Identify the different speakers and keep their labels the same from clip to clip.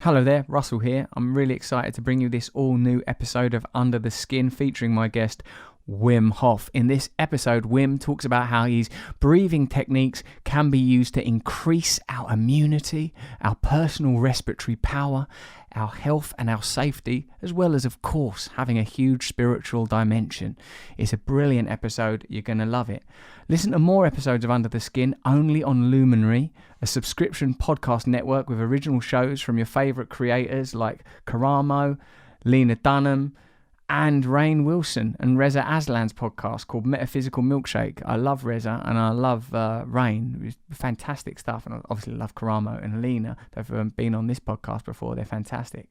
Speaker 1: Hello there, Russell here. I'm really excited to bring you this all-new episode of Under the Skin featuring my guest, Wim Hof. In this episode, Wim talks about how his breathing techniques can be used to increase our immunity, our personal respiratory power, our health and our safety, as well as, of course, having a huge spiritual dimension. It's a brilliant episode. You're going to love it. Listen to more episodes of Under the Skin only on Luminary, a subscription podcast network with original shows from your favourite creators like Karamo, Lena Dunham, and Rainn Wilson, and Reza Aslan's podcast called Metaphysical Milkshake. I love Reza and I love Rainn. It's fantastic stuff, and I obviously love Karamo and Lena. They've been on this podcast before. They're fantastic.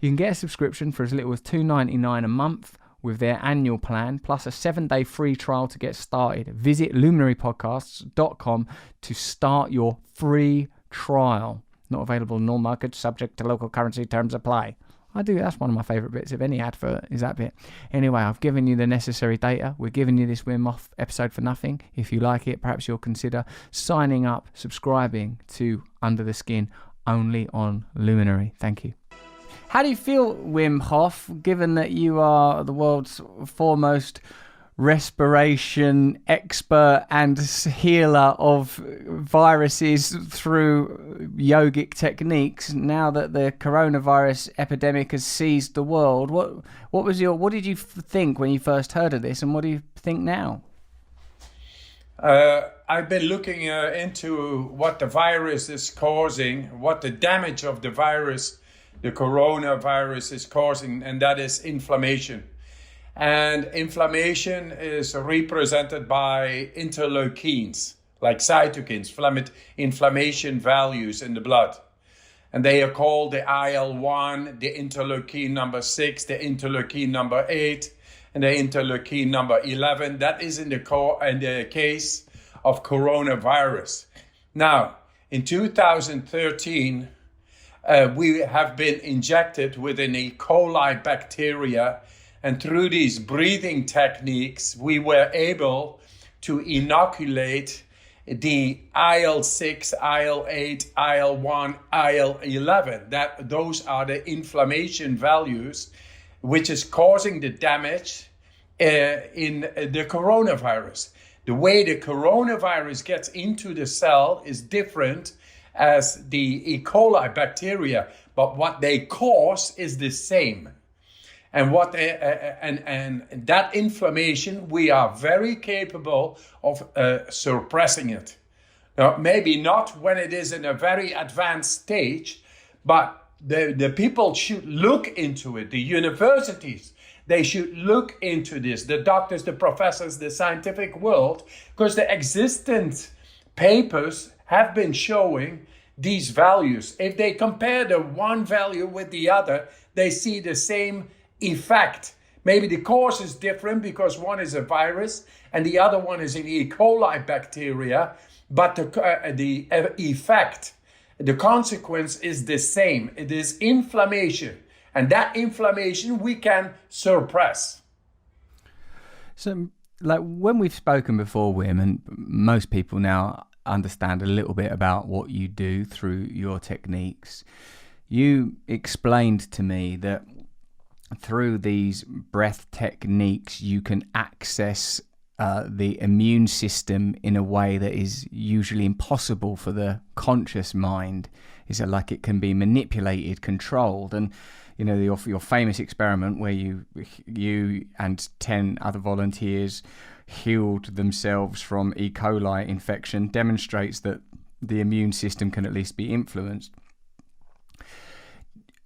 Speaker 1: You can get a subscription for as little as $2.99 a month with their annual plan, plus a 7-day free trial to get started. Visit luminarypodcasts.com to start your free trial. Not available in all markets, subject to local currency, terms apply. That's one of my favourite bits of any advert, is that bit. Anyway, I've given you the necessary data. We're giving you this Wim Hof episode for nothing. If you like it, perhaps you'll consider signing up, subscribing to Under the Skin only on Luminary. Thank you. How do you feel, Wim Hof, given that you are the world's foremost respiration expert and healer of viruses through yogic techniques, now that the coronavirus epidemic has seized the world? What did you think when you first heard of this, and what do you think now?
Speaker 2: I've been looking into what the virus is causing, what the damage of the virus, the coronavirus, is causing, and that is inflammation. And inflammation is represented by interleukins, like cytokines, inflammation values in the blood. And they are called the IL-1, the interleukin number 6, the interleukin number 8, and the interleukin number 11. That is in the case of coronavirus. Now, in 2013, we have been injected with an E. coli bacteria, and through these breathing techniques, we were able to inoculate the IL-6, IL-8, IL-1, IL-11. Those are the inflammation values, which is causing the damage in the coronavirus. The way the coronavirus gets into the cell is different as the E. coli bacteria, but what they cause is the same. And and that inflammation, we are very capable of suppressing it. Now, maybe not when it is in a very advanced stage, but the people should look into it. The universities, they should look into this. The doctors, the professors, the scientific world, because the existent papers have been showing these values. If they compare the one value with the other, they see the same effect. Maybe the cause is different because one is a virus and the other one is an E. coli bacteria, but the effect, the consequence is the same. It is inflammation, and that inflammation we can suppress.
Speaker 1: So, like, when we've spoken before, Wim, and most people now understand a little bit about what you do through your techniques, you explained to me that through these breath techniques, you can access the immune system in a way that is usually impossible for the conscious mind. Is it like it can be manipulated, controlled? And you know, your famous experiment where you and 10 other volunteers healed themselves from E. coli infection demonstrates that the immune system can at least be influenced.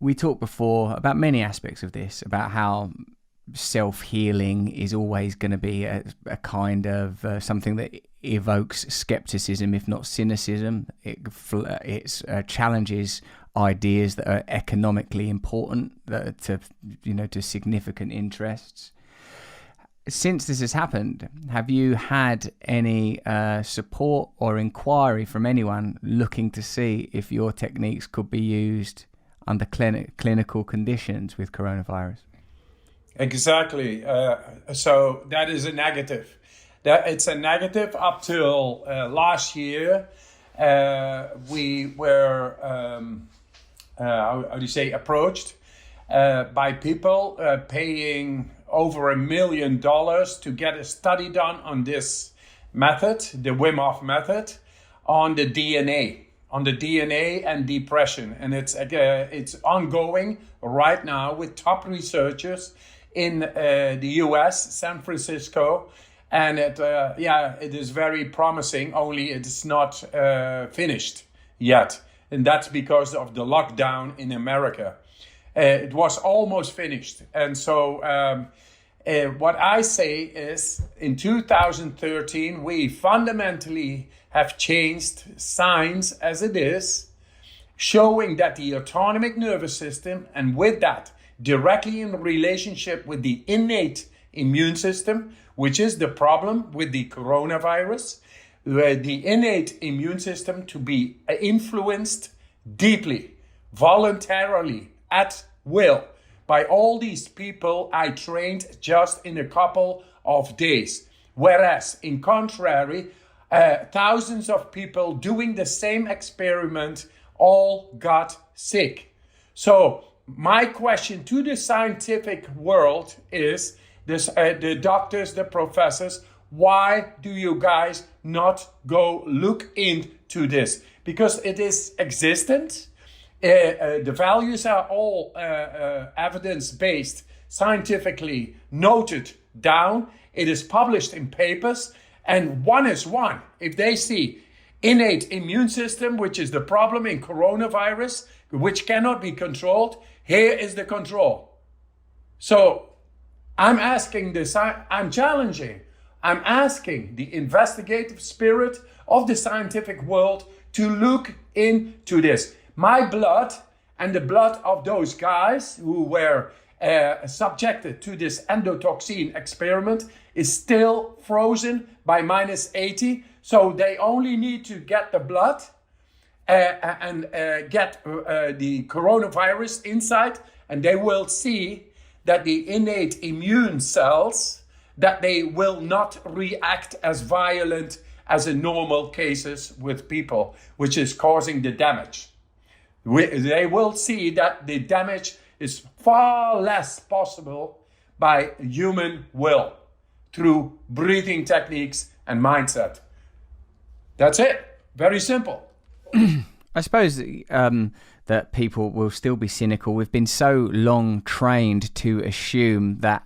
Speaker 1: We talked before about many aspects of this, about how self-healing is always going to be a kind of something that evokes skepticism, if not cynicism. It challenges ideas that are economically important to significant interests. Since this has happened, have you had any support or inquiry from anyone looking to see if your techniques could be used under clinical conditions with coronavirus?
Speaker 2: Exactly. So that is a negative. It's a negative up till last year. We were how do you say, approached by people paying over $1 million to get a study done on this method, the Wim Hof method, on the DNA and depression. And it's ongoing right now with top researchers in the US, San Francisco. And it is very promising, only it is not finished yet. And that's because of the lockdown in America. It was almost finished. And so what I say is, in 2013, we fundamentally have changed science as it is, showing that the autonomic nervous system, and with that, directly in relationship with the innate immune system, which is the problem with the coronavirus, the innate immune system to be influenced deeply, voluntarily, at will, by all these people I trained just in a couple of days. Whereas, in contrary, thousands of people doing the same experiment all got sick. So my question to the scientific world is, the doctors, the professors, why do you guys not go look into this? Because it is existent. The values are all evidence-based, scientifically noted down. It is published in papers, and one is one. If they see innate immune system, which is the problem in coronavirus, which cannot be controlled, here is the control. So I'm asking I'm asking the investigative spirit of the scientific world to look into this. My blood and the blood of those guys who were subjected to this endotoxin experiment is still frozen by -80. So they only need to get the blood and get the coronavirus inside, and they will see that the innate immune cells, that they will not react as violent as in normal cases with people, which is causing the damage. They will see that the damage is far less possible by human will, through breathing techniques and mindset. That's it. Very simple.
Speaker 1: I suppose that people will still be cynical. We've been so long trained to assume that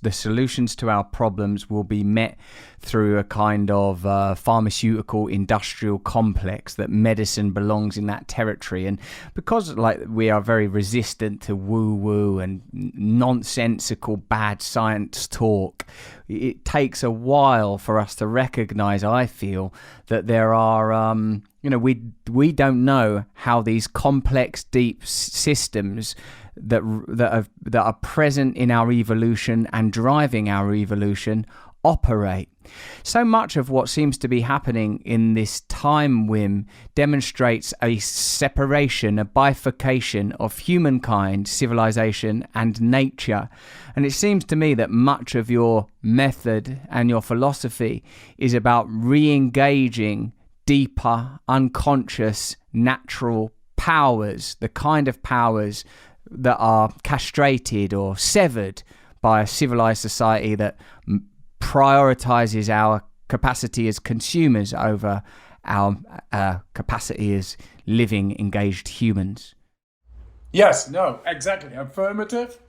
Speaker 1: the solutions to our problems will be met through a kind of pharmaceutical industrial complex, that medicine belongs in that territory. And because we are very resistant to woo-woo and nonsensical bad science talk, it takes a while for us to recognize, I feel, that there are we don't know how these complex, deep systems that are present in our evolution and driving our evolution operate. So much of what seems to be happening in this time, Wim, demonstrates a separation, a bifurcation of humankind, civilization, and nature. And it seems to me that much of your method and your philosophy is about re-engaging deeper, unconscious, natural powers, the kind of powers that are castrated or severed by a civilized society that prioritizes our capacity as consumers over our capacity as living, engaged humans.
Speaker 2: Yes, no, exactly, affirmative.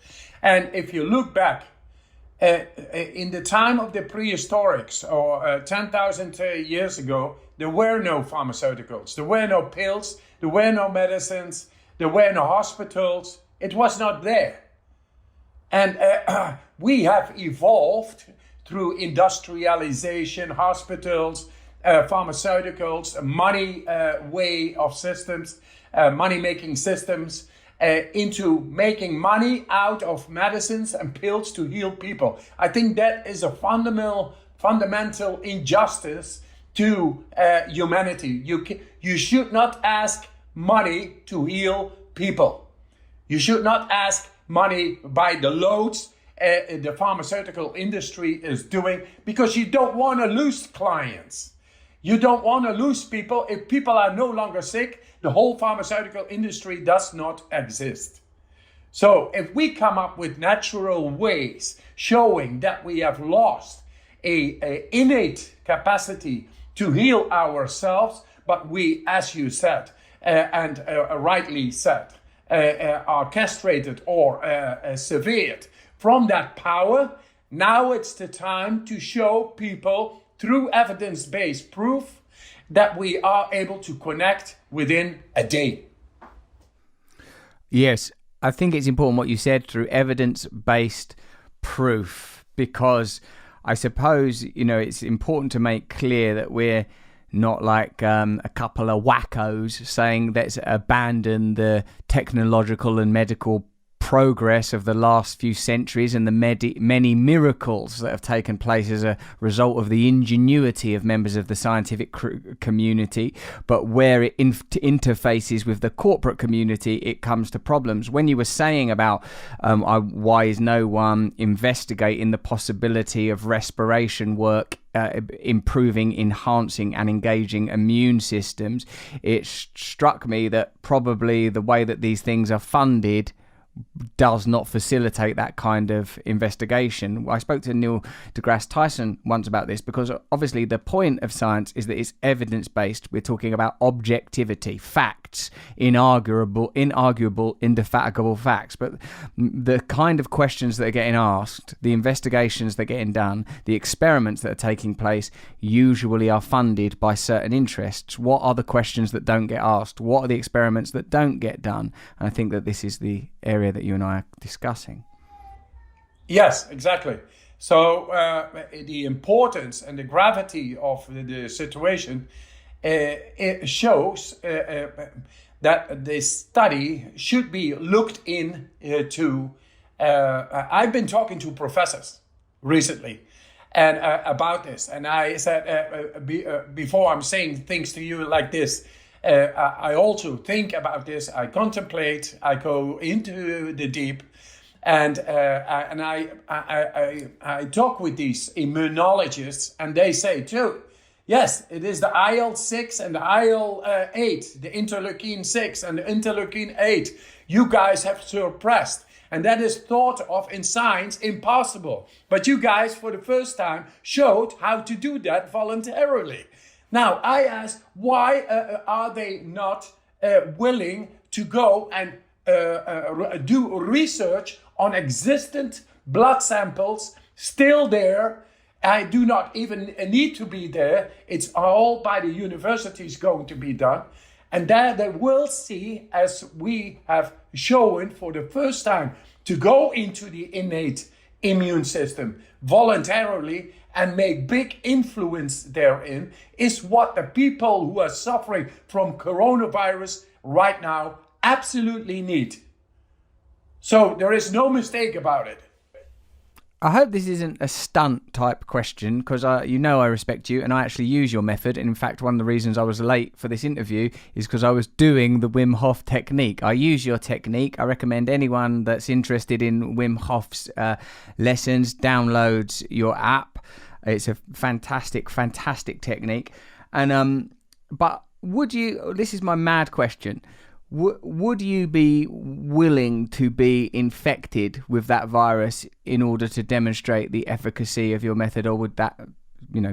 Speaker 2: And if you look back, in the time of the prehistorics, or 10,000 years ago, there were no pharmaceuticals, there were no pills, there were no medicines, there were no hospitals. It was not there. And we have evolved through industrialization, hospitals, pharmaceuticals, money way of systems, money-making systems, into making money out of medicines and pills to heal people. I think that is a fundamental injustice to humanity. You should not ask money to heal people. You should not ask money by the loads the pharmaceutical industry is doing, because you don't want to lose clients. You don't want to lose people. If people are no longer sick, the whole pharmaceutical industry does not exist. So if we come up with natural ways showing that we have lost a innate capacity to heal ourselves, but we, as you said, and rightly said, are castrated or severed from that power, now it's the time to show people through evidence-based proof that we are able to connect within a day.
Speaker 1: Yes, I think it's important what you said, through evidence-based proof, because I suppose, it's important to make clear that we're not like a couple of wackos saying let's abandon the technological and medical progress of the last few centuries and the many miracles that have taken place as a result of the ingenuity of members of the scientific community, but where it interfaces with the corporate community, it comes to problems. When you were saying about why is no one investigating the possibility of respiration work improving, enhancing and engaging immune systems, it struck me that probably the way that these things are funded does not facilitate that kind of investigation. I spoke to Neil deGrasse Tyson once about this, because obviously the point of science is that it's evidence-based. We're talking about objectivity, facts, inarguable, indefatigable facts. But the kind of questions that are getting asked, the investigations that are getting done, the experiments that are taking place usually are funded by certain interests. What are the questions that don't get asked? What are the experiments that don't get done? And I think that this is the area that you and I are discussing.
Speaker 2: Yes, exactly. So the importance and the gravity of the situation it shows that this study should be looked into. I've been talking to professors recently and about this, and I said before I'm saying things to you like this, I also think about this. I contemplate. I go into the deep, and I talk with these immunologists, and they say too, yes, it is the IL-6 and the IL-8, the interleukin-6 and the interleukin-8. You guys have suppressed, and that is thought of in science impossible. But you guys, for the first time, showed how to do that voluntarily. Now, I ask, why are they not willing to go and do research on existent blood samples still there? I do not even need to be there. It's all by the universities going to be done. And there they will see, as we have shown for the first time, to go into the innate immune system voluntarily and make big influence therein, is what the people who are suffering from coronavirus right now absolutely need. So there is no mistake about it.
Speaker 1: I hope this isn't a stunt type question, because I respect you and I actually use your method. And in fact, one of the reasons I was late for this interview is because I was doing the Wim Hof technique. I use your technique. I recommend anyone that's interested in Wim Hof's lessons downloads your app. It's a fantastic technique. And but would you? This is my mad question. Would you be willing to be infected with that virus in order to demonstrate the efficacy of your method, or would that,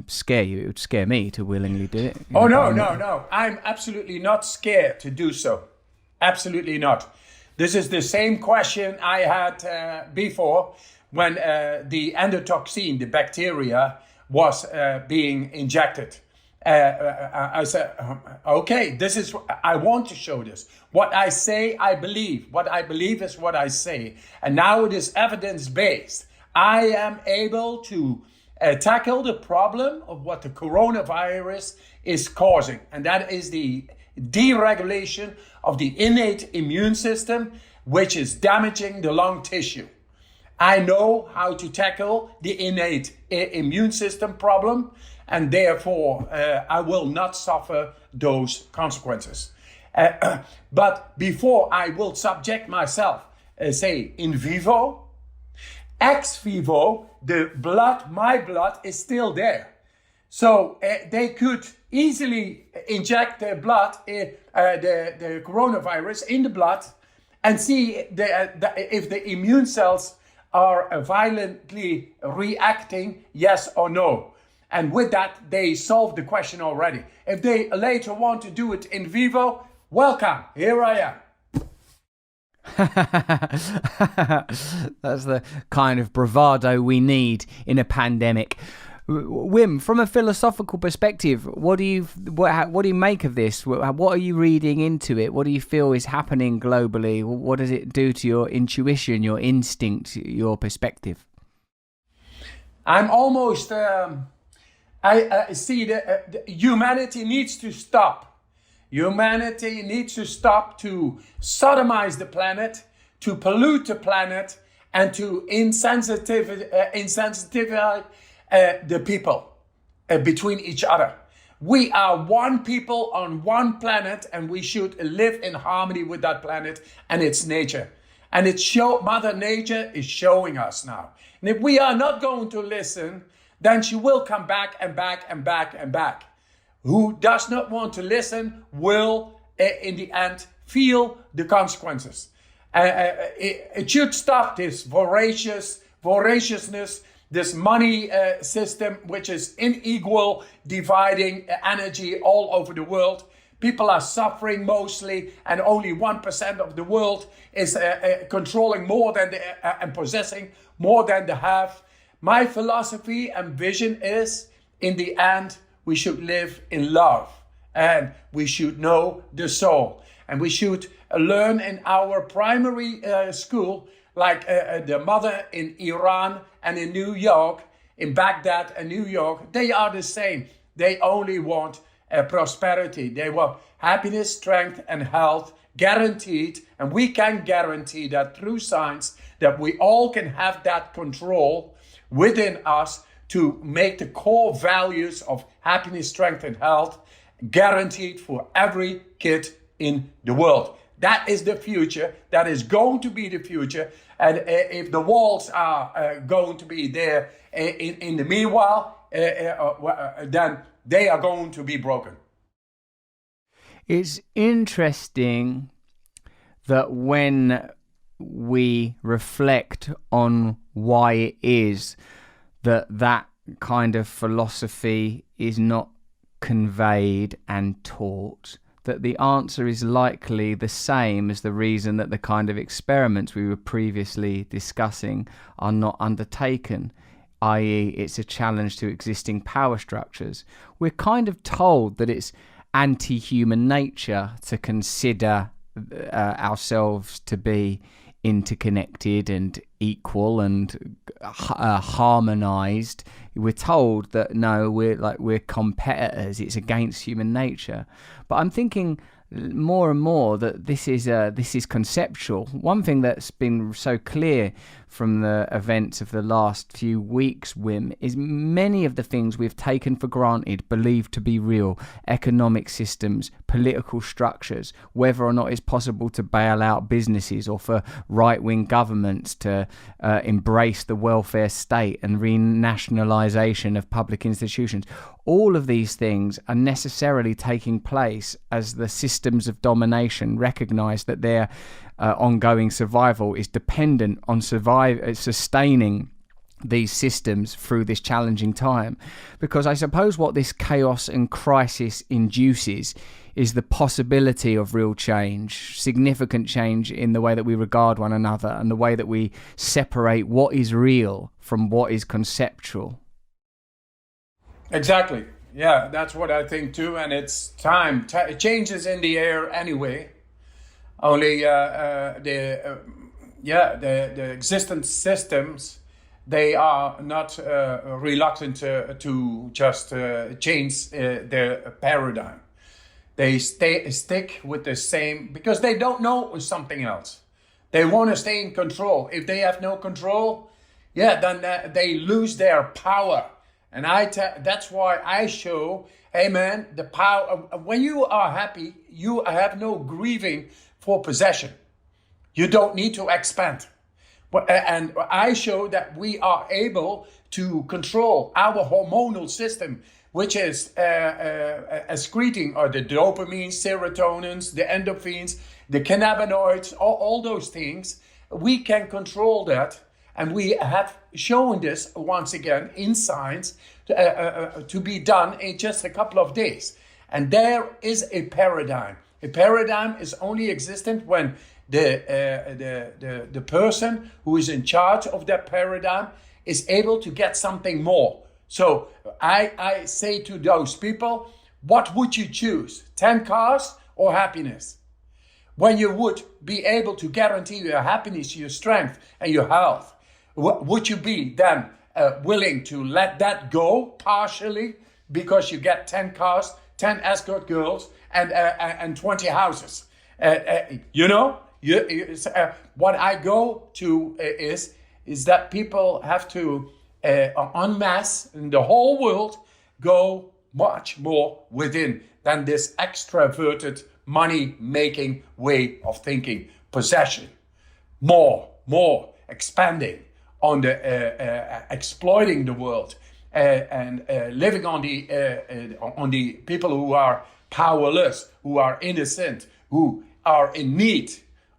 Speaker 1: scare you? It would scare me to willingly do it.
Speaker 2: No. I'm absolutely not scared to do so. Absolutely not. This is the same question I had before when the endotoxin, the bacteria, was being injected. I said, okay, I want to show this. What I say, I believe. What I believe is what I say. And now it is evidence-based. I am able to tackle the problem of what the coronavirus is causing. And that is the deregulation of the innate immune system, which is damaging the lung tissue. I know how to tackle the innate immune system problem, and therefore I will not suffer those consequences. But before I will subject myself, say in vivo, ex vivo, my blood is still there. So they could easily inject the blood, the coronavirus in the blood, and see if the immune cells are violently reacting, yes or no. And with that, they solve the question already. If they later want to do it in vivo, welcome, here I am.
Speaker 1: That's the kind of bravado we need in a pandemic. Wim, from a philosophical perspective, what do you make of this? What are you reading into it? What do you feel is happening globally? What does it do to your intuition, your instinct, your perspective?
Speaker 2: I'm almost. I see that humanity needs to stop. Humanity needs to stop to sodomize the planet, to pollute the planet, and to insensitivize the people between each other. We are one people on one planet, and we should live in harmony with that planet and its nature. And Mother Nature is showing us now. And if we are not going to listen, then she will come back and back and back and back. Who does not want to listen will, in the end, feel the consequences. It should stop this voraciousness, this money system, which is unequal, dividing energy all over the world. People are suffering mostly, and only 1% of the world is controlling more than and possessing more than the half. My philosophy and vision is, in the end, we should live in love, and we should know the soul, and we should learn in our primary school, like the mother in Iran and in New York, in Baghdad and New York. They are the same. They only want prosperity. They want happiness, strength, and health guaranteed, and we can guarantee that through science, that we all can have that control within us to make the core values of happiness, strength, and health guaranteed for every kid in the world. That is the future. That is going to be the future. And if the walls are going to be there in the meanwhile, then they are going to be broken.
Speaker 1: It's interesting that when we reflect on why it is that kind of philosophy is not conveyed and taught, that the answer is likely the same as the reason that the kind of experiments we were previously discussing are not undertaken, i.e. it's a challenge to existing power structures. We're kind of told that it's anti-human nature to consider ourselves to be interconnected and equal and harmonized. We're told that no, we're competitors. It's against human nature. But I'm thinking more and more that this is conceptual. One thing that's been so clear from the events of the last few weeks, Wim, is many of the things we've taken for granted, believed to be real, economic systems, political structures, whether or not it's possible to bail out businesses or for right-wing governments to embrace the welfare state and renationalisation of public institutions. All of these things are necessarily taking place as the systems of domination recognise that their ongoing survival is dependent on sustaining these systems through this challenging time. Because I suppose what this chaos and crisis induces is the possibility of real change, significant change in the way that we regard one another and the way that we separate what is real from what is conceptual.
Speaker 2: Exactly. Yeah, that's what I think too. And it's time. Change is in the air anyway. Only the existing systems, they are not reluctant to just change their paradigm. They stick with the same because they don't know something else. They want to stay in control. If they have no control, then they lose their power. And that's why I show, hey man, the power. When you are happy, you have no grieving for possession. You don't need to expand. And I show that we are able to control our hormonal system which is excreting are the dopamine, serotonins, the endorphins, the cannabinoids, all those things. We can control that. And we have shown this once again in science to be done in just a couple of days. And there is a paradigm. A paradigm is only existent when the person who is in charge of that paradigm is able to get something more. So I say to those people, what would you choose? 10 cars or happiness? When you would be able to guarantee your happiness, your strength, and your health, would you be then willing to let that go partially because you get 10 cars, 10 escort girls, and 20 houses? What I go to is that people have to en masse in the whole world go much more within than this extroverted money-making way of thinking. Possession, more, expanding on the exploiting the world and living on the people who are powerless, who are innocent, who are in need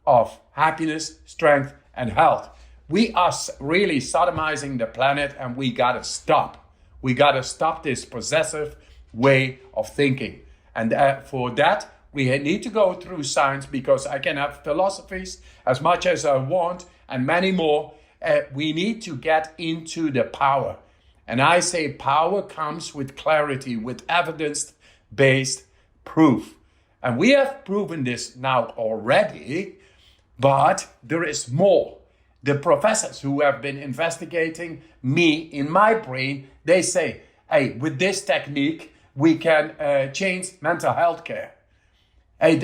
Speaker 2: of happiness, strength, and health. We are really sodomizing the planet, and we gotta stop. We gotta stop this possessive way of thinking. And for that, we need to go through science, because I can have philosophies as much as I want and many more. We need to get into the power. And I say power comes with clarity, with evidence-based proof. And we have proven this now already, but there is more. The professors who have been investigating me in my brain, they say, hey, with this technique, we can change mental health care. Hey,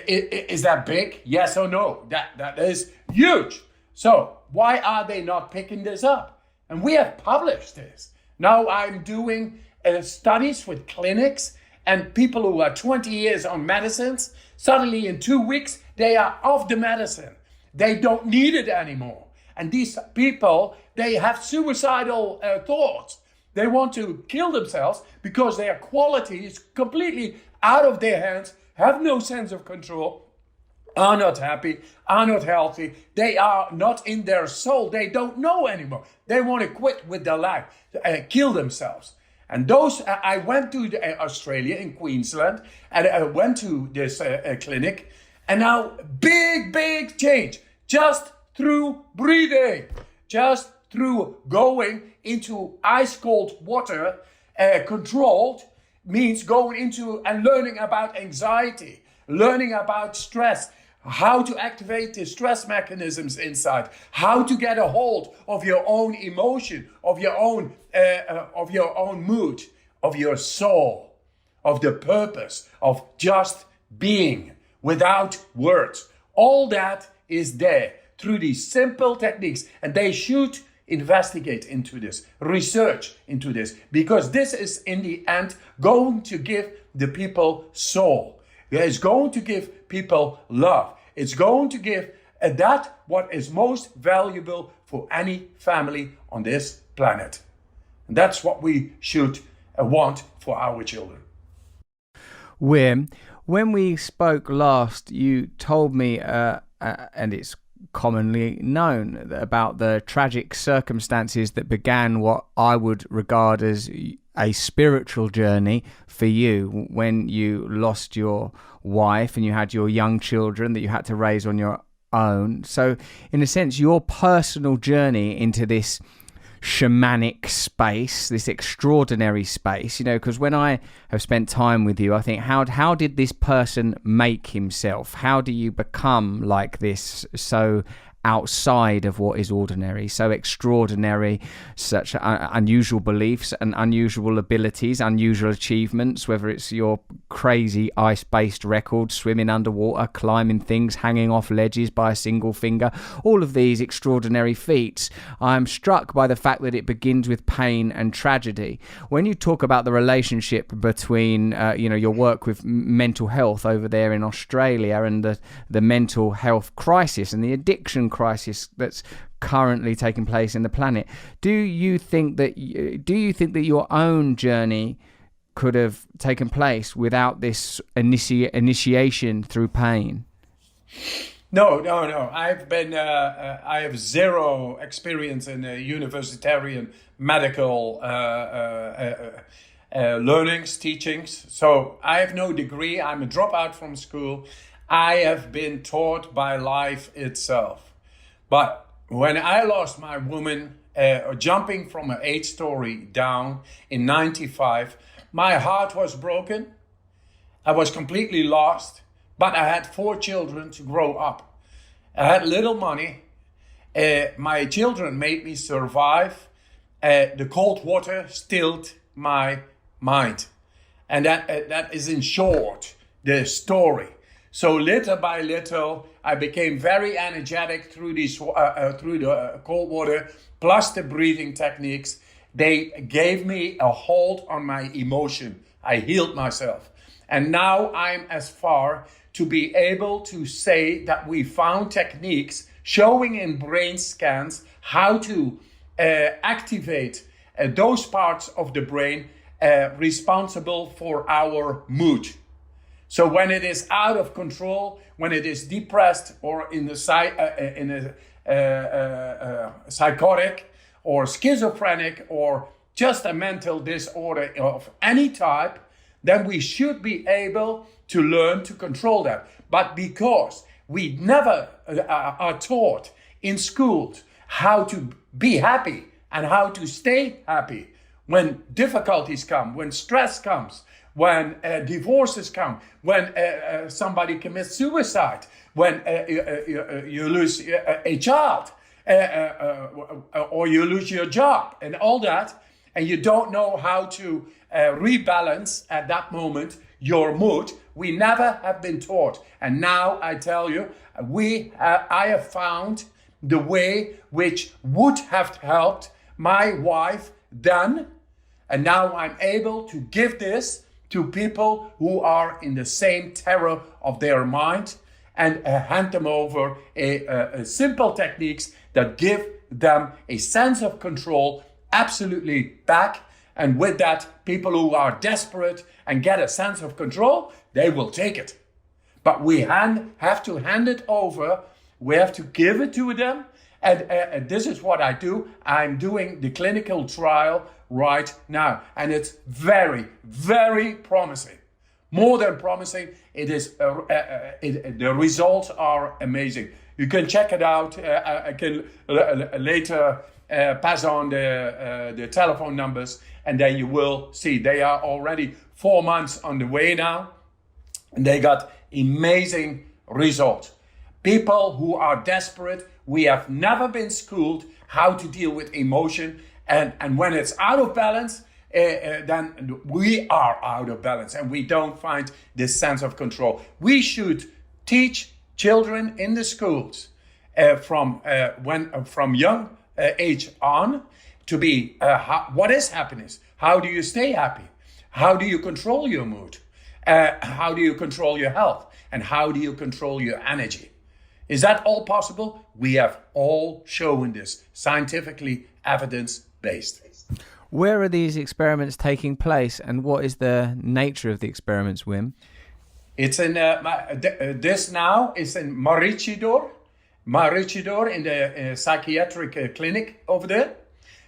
Speaker 2: is that big? Yes or no? That is huge. So why are they not picking this up? And we have published this. Now I'm doing studies with clinics and people who are 20 years on medicines. Suddenly in 2 weeks, they are off the medicine. They don't need it anymore. And these people, they have suicidal thoughts. They want to kill themselves because their quality is completely out of their hands, have no sense of control, are not happy, are not healthy. They are not in their soul. They don't know anymore. They want to quit with their life, kill themselves. And those, I went to Australia in Queensland, and I went to this clinic, and now big change just through breathing, just through going into ice cold water, controlled, means going into and learning about anxiety, learning about stress, how to activate the stress mechanisms inside, how to get a hold of your own emotion, of your own mood, of your soul, of the purpose of just being without words. All that is there through these simple techniques, and they should investigate into this, research into this, because this is in the end going to give the people soul. It is going to give people love. It's going to give that what is most valuable for any family on this planet. And that's what we should want for our children.
Speaker 1: Wim, when we spoke last, you told me, and it's commonly known, about the tragic circumstances that began what I would regard as a spiritual journey for you when you lost your wife and you had your young children that you had to raise on your own. So in a sense, your personal journey into this shamanic space, this extraordinary space, because when I have spent time with you, I think, how did this person make himself? How do you become like this, so outside of what is ordinary, so extraordinary, such unusual beliefs and unusual abilities, unusual achievements, whether it's your crazy ice-based record, swimming underwater, climbing things, hanging off ledges by a single finger, all of these extraordinary feats. I'm struck by the fact that it begins with pain and tragedy. When you talk about the relationship between your work with mental health over there in Australia and the mental health crisis and the addiction crisis that's currently taking place in the planet, do you think that your own journey could have taken place without this initiation through pain?
Speaker 2: No. I have zero experience in universitarian medical learnings, teachings. So I have no degree. I'm a dropout from school. I have been taught by life itself. But when I lost my woman, jumping from an 8-story down in 95, my heart was broken. I was completely lost, but I had 4 children to grow up. I had little money. My children made me survive. The cold water stilled my mind. And that is in short the story. So little by little, I became very energetic through the cold water, plus the breathing techniques. They gave me a hold on my emotion. I healed myself. And now I'm as far to be able to say that we found techniques showing in brain scans how to activate those parts of the brain responsible for our mood. So when it is out of control, when it is depressed or in a psychotic or schizophrenic or just a mental disorder of any type, then we should be able to learn to control that. But because we never are taught in schools how to be happy and how to stay happy when difficulties come, when stress comes, when divorces come, when somebody commits suicide, when you lose a child, or you lose your job and all that, and you don't know how to rebalance at that moment your mood. We never have been taught. And now I tell you, I have found the way which would have helped my wife then. And now I'm able to give this to people who are in the same terror of their mind and hand them over a simple techniques that give them a sense of control absolutely back. And with that, people who are desperate and get a sense of control, they will take it. But we have to hand it over. We have to give it to them. And this is what I do. I'm doing the clinical trial right now. And it's very, very promising. More than promising. It is. The results are amazing. You can check it out. I can later pass on the telephone numbers, and then you will see. They are already 4 months on the way now, and they got amazing results. People who are desperate, we have never been schooled how to deal with emotion, and when it's out of balance, then we are out of balance, and we don't find this sense of control. We should teach children in the schools from young age on to be what is happiness? How do you stay happy? How do you control your mood? How do you control your health? And how do you control your energy? Is that all possible? We have all shown this, scientifically evidence-based.
Speaker 1: Where are these experiments taking place, and what is the nature of the experiments, Wim?
Speaker 2: It's in this now is in Maroochydore in the psychiatric clinic over there,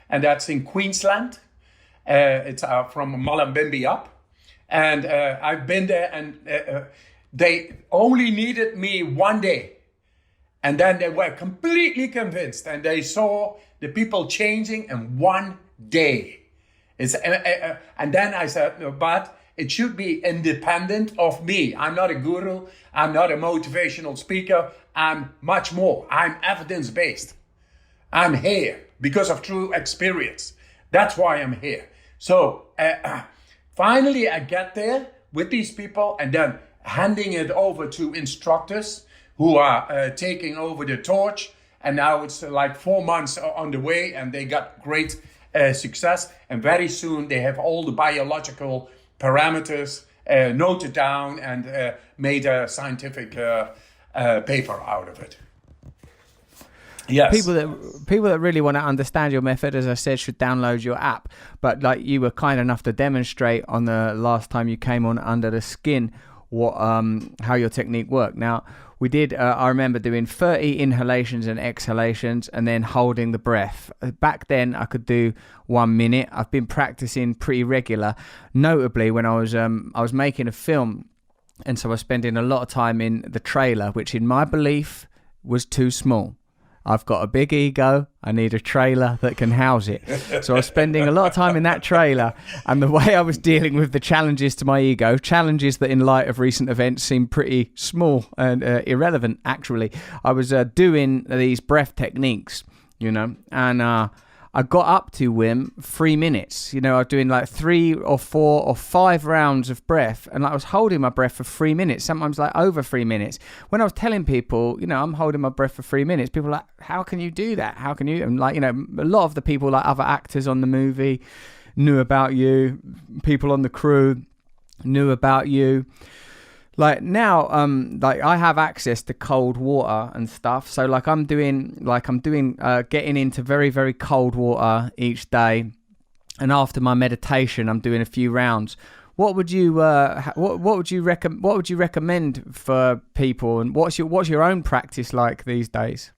Speaker 2: and that's in Queensland. It's from Mullumbimby up, and I've been there, and they only needed me one day, and then they were completely convinced, and they saw the people changing in one day. And then I said, no, but it should be independent of me. I'm not a guru. I'm not a motivational speaker. I'm much more. I'm evidence-based. I'm here because of true experience. That's why I'm here. So finally I get there with these people, and then handing it over to instructors who are taking over the torch. And now it's like 4 months on the way, and they got great success. And very soon they have all the biological parameters noted down and made a scientific paper out of it. Yes.
Speaker 1: People that really want to understand your method, as I said, should download your app. But like you were kind enough to demonstrate on the last time you came on Under the Skin, what how your technique worked. Now we did. I remember doing 30 inhalations and exhalations, and then holding the breath. Back then, I could do 1 minute. I've been practicing pretty regular. Notably, when I was making a film, and so I was spending a lot of time in the trailer, which in my belief was too small. I've got a big ego. I need a trailer that can house it. So I was spending a lot of time in that trailer. And the way I was dealing with the challenges to my ego, challenges that in light of recent events seem pretty small and irrelevant, actually. I was doing these breath techniques, and I got up to, Wim, 3 minutes. I was doing like 3 or 4 or 5 rounds of breath, and I was holding my breath for 3 minutes, sometimes like over 3 minutes. When I was telling people, I'm holding my breath for 3 minutes, people were like, how can you do that? How can you? And like, a lot of the people, like other actors on the movie, knew about you. People on the crew knew about you. Like now, like I have access to cold water and stuff. So like I'm doing getting into very, very cold water each day. And after my meditation, I'm doing a few rounds. What would you recommend for people? And what's your own practice like these days?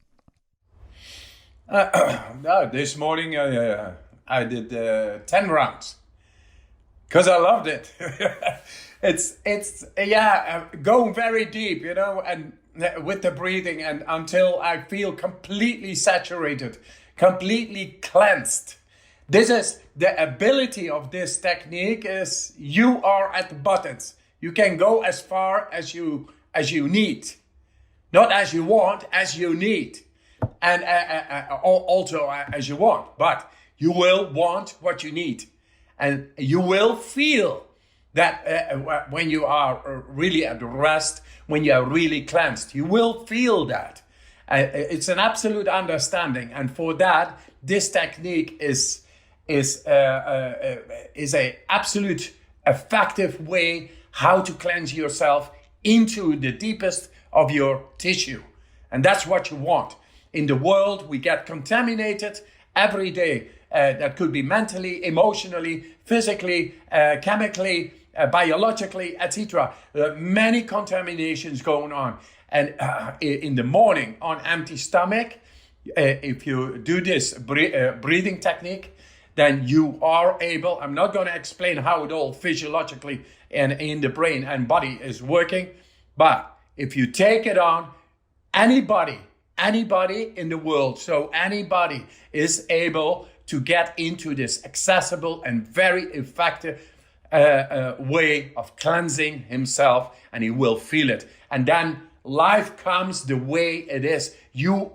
Speaker 2: This morning I did 10 rounds because I loved it. It's going very deep, and with the breathing, and until I feel completely saturated, completely cleansed. This is the ability of this technique is you are at the buttons. You can go as far as you need, not as you want, as you need, and also as you want. But you will want what you need, and you will feel that when you are really at rest, when you are really cleansed, you will feel that. It's an absolute understanding, and for that, this technique is a absolute effective way how to cleanse yourself into the deepest of your tissue, and that's what you want. In the world, we get contaminated every day. That could be mentally, emotionally, physically, chemically, biologically, etc. Many contaminations going on. And in the morning on empty stomach, if you do this breathing technique, then you are able, I'm not going to explain how it all physiologically and in the brain and body is working, but if you take it on, anybody in the world, so anybody is able to get into this accessible and very effective way of cleansing himself, and he will feel it. And then life comes the way it is. You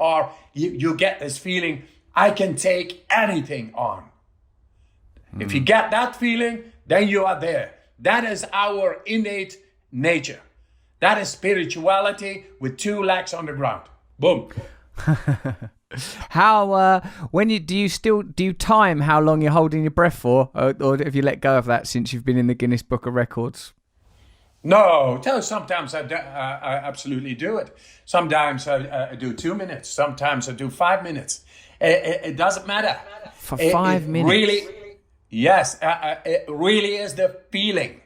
Speaker 2: get this feeling, I can take anything on. If you get that feeling, then you are there. That is our innate nature. That is spirituality with 2 legs on the ground. Boom.
Speaker 1: How do you time how long you're holding your breath for, or have you let go of that since you've been in the Guinness Book of Records?
Speaker 2: No, sometimes I absolutely do it. Sometimes I do 2 minutes. Sometimes I do 5 minutes. It doesn't matter.
Speaker 1: For 5 minutes?
Speaker 2: Really, yes. It really is the feeling.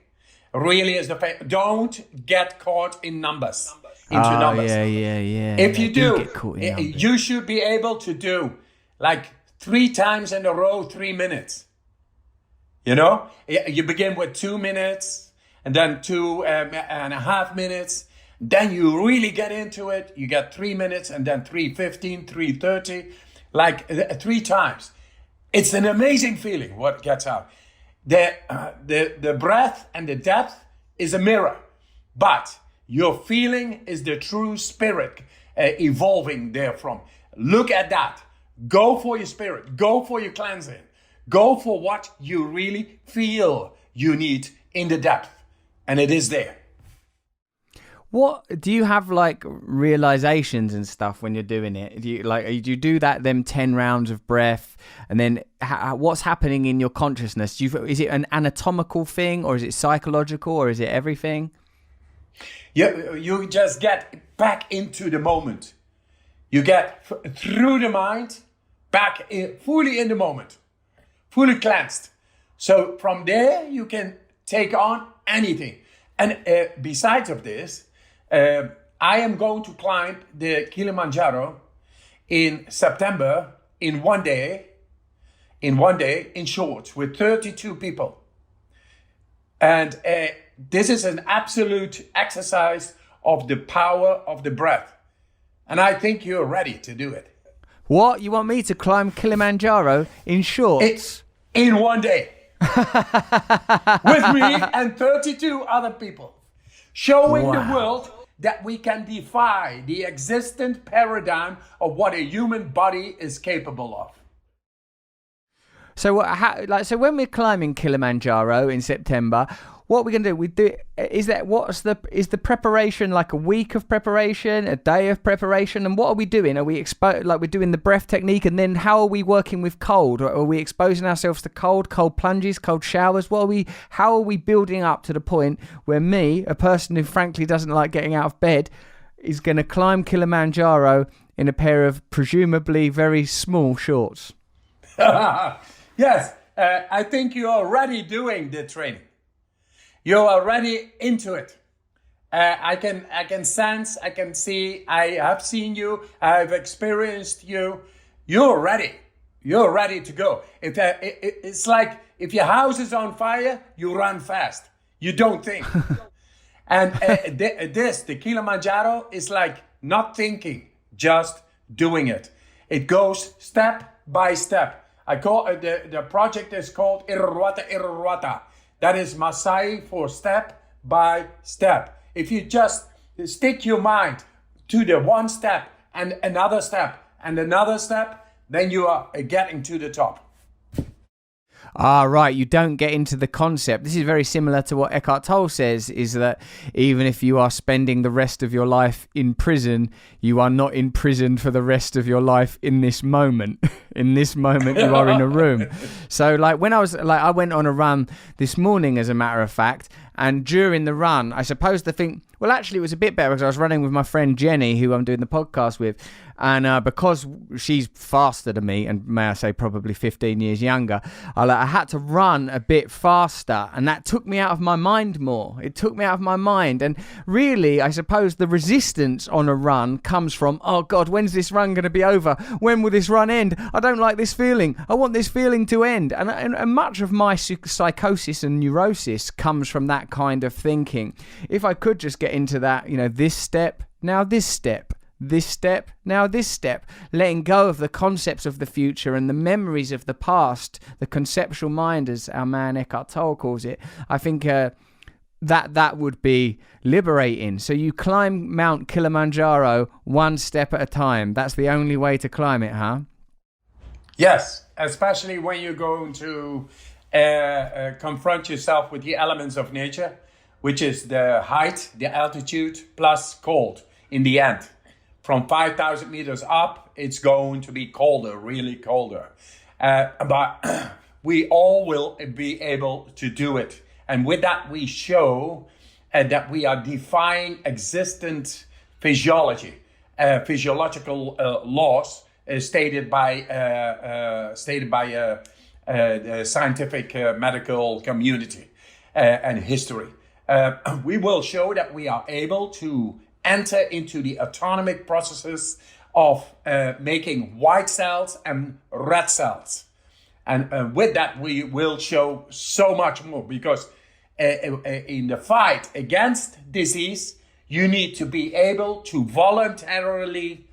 Speaker 2: Really is the don't get caught in numbers. Into numbers.
Speaker 1: Yeah.
Speaker 2: If you do,
Speaker 1: get caught in numbers.
Speaker 2: You should be able to do like 3 times in a row, 3 minutes. You begin with 2 minutes and then 2.5 minutes. Then you really get into it. You get 3 minutes and then 3:15, 3:30, like 3 times. It's an amazing feeling what gets out. The breath and the depth is a mirror, but your feeling is the true spirit evolving therefrom. Look at that. Go for your spirit. Go for your cleansing. Go for what you really feel you need in the depth. And it is there.
Speaker 1: What do you have like realizations and stuff when you're doing it? Do you do that them 10 rounds of breath, and then what's happening in your consciousness? Is it an anatomical thing, or is it psychological, or is it everything?
Speaker 2: You just get back into the moment. You get through the mind, back fully in the moment, fully cleansed. So from there, you can take on anything. And besides of this, I am going to climb the Kilimanjaro in September in one day, in shorts, with 32 people. And this is an absolute exercise of the power of the breath. And I think you're ready to do it.
Speaker 1: What? You want me to climb Kilimanjaro in shorts?
Speaker 2: In one day. With me and 32 other people. Showing the world that we can defy the existent paradigm of what a human body is capable of.
Speaker 1: So, so when we're climbing Kilimanjaro in September, what are we going to do? Is the preparation like a week of preparation, a day of preparation, and what are we doing? Are we we're doing the breath technique, and then how are we working with cold? Or are we exposing ourselves to cold plunges, cold showers? How are we building up to the point where me, a person who frankly doesn't like getting out of bed, is going to climb Kilimanjaro in a pair of presumably very small shorts?
Speaker 2: Yes, I think you're already doing the training. You're already into it. I can sense, I can see, I have seen you, I've experienced you. You're ready. You're ready to go. It's like if your house is on fire, you run fast. You don't think. And the Kilimanjaro is like not thinking, just doing it. It goes step by step. I call the project is called Irruata. That is Maasai for step by step. If you just stick your mind to the one step and another step and another step, then you are getting to the top.
Speaker 1: Right. You don't get into the concept. This is very similar to what Eckhart Tolle says, is that even if you are spending the rest of your life in prison, you are not imprisoned for the rest of your life in this moment. In this moment, you are in a room. So I went on a run this morning, as a matter of fact, and during the run, I suppose well, actually, it was a bit better because I was running with my friend Jenny, who I'm doing the podcast with. And because she's faster than me, and may I say probably 15 years younger, I had to run a bit faster. And that took me out of my mind more. It took me out of my mind. And really, I suppose the resistance on a run comes from, oh God, when's this run going to be over? When will this run end? I don't like this feeling. I want this feeling to end. And much of my psychosis and neurosis comes from that kind of thinking. If I could just get into that, this step, now this step. This step, now this step, letting go of the concepts of the future and the memories of the past, the conceptual mind, as our man Eckhart Tolle calls it. I think that would be liberating. So you climb Mount Kilimanjaro one step at a time. That's the only way to climb it, huh?
Speaker 2: Yes, especially when you're going to confront yourself with the elements of nature, which is the height, the altitude, plus cold in the end. From 5,000 meters up, it's going to be colder, really colder. But we all will be able to do it. And with that, we show that we are defying existent physiology, physiological laws stated by the scientific medical community and history. We will show that we are able to enter into the autonomic processes of making white cells and red cells. And with that, we will show so much more, because in the fight against disease, you need to be able to voluntarily